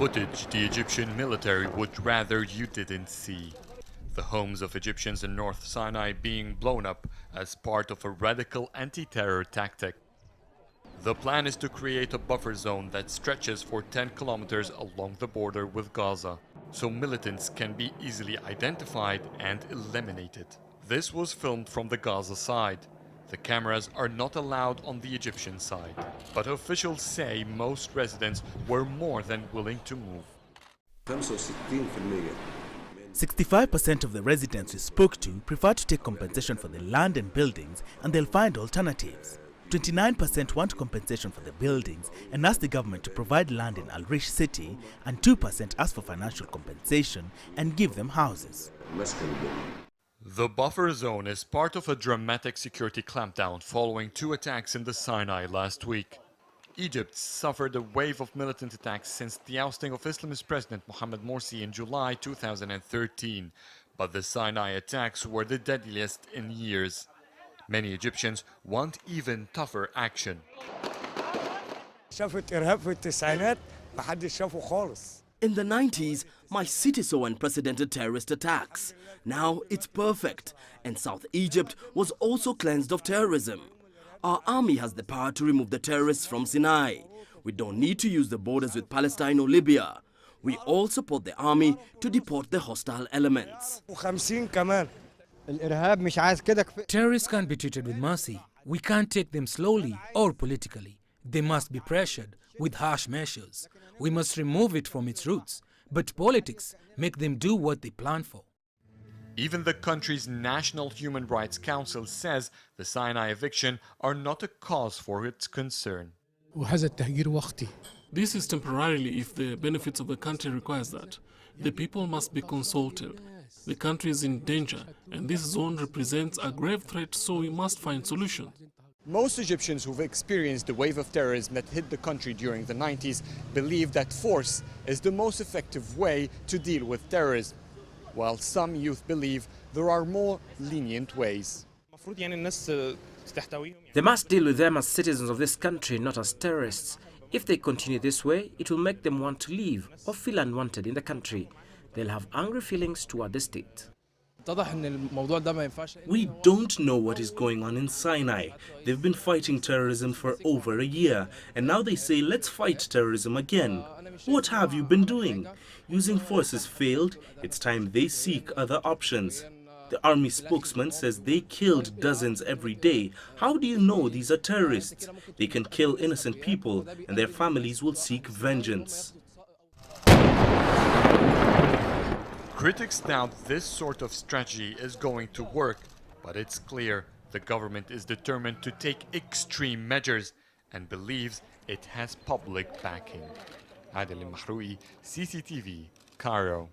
Footage the Egyptian military would rather you didn't see. The homes of Egyptians in North Sinai being blown up as part of a radical anti-terror tactic. The plan is to create a buffer zone that stretches for 10 kilometers along the border with Gaza, so militants can be easily identified and eliminated. This was filmed from the Gaza side. The cameras are not allowed on the Egyptian side, but officials say most residents were more than willing to move. 65% of the residents we spoke to prefer to take compensation for the land and buildings, and they'll find alternatives. 29% want compensation for the buildings and ask the government to provide land in Al-Rish city, and 2% ask for financial compensation and give them houses. The buffer zone is part of a dramatic security clampdown following 2 attacks in the Sinai last week. Egypt suffered a wave of militant attacks since the ousting of Islamist President Mohamed Morsi in July 2013, but the Sinai attacks were the deadliest in years. Many Egyptians want even tougher action. In the 90s, my city saw unprecedented terrorist attacks. Now it's perfect, and South Egypt was also cleansed of terrorism. Our army has the power to remove the terrorists from Sinai. We don't need to use the borders with Palestine or Libya. We all support the army to deport the hostile elements. Terrorists can't be treated with mercy. We can't take them slowly or politically. They must be pressured with harsh measures. We must remove it from its roots. But politics make them do what they plan for. Even the country's National Human Rights Council says the Sinai eviction are not a cause for its concern. This is temporarily if the benefits of the country requires that. The people must be consulted. The country is in danger, and this zone represents a grave threat, so we must find solutions. Most Egyptians who've experienced the wave of terrorism that hit the country during the 90s believe that force is the most effective way to deal with terrorism, while some youth believe there are more lenient ways. They must deal with them as citizens of this country, not as terrorists. If they continue this way, it will make them want to leave or feel unwanted in the country. They'll have angry feelings toward the state. We don't know what is going on in Sinai. They've been fighting terrorism for over a year, and now they say, let's fight terrorism again. What have you been doing? Using force has failed. It's time they seek other options. The army spokesman says they killed dozens every day. How do you know these are terrorists? They can kill innocent people, and their families will seek vengeance. Critics doubt this sort of strategy is going to work, but it's clear the government is determined to take extreme measures and believes it has public backing. Adel and Mahrouky, CCTV, CAIRO.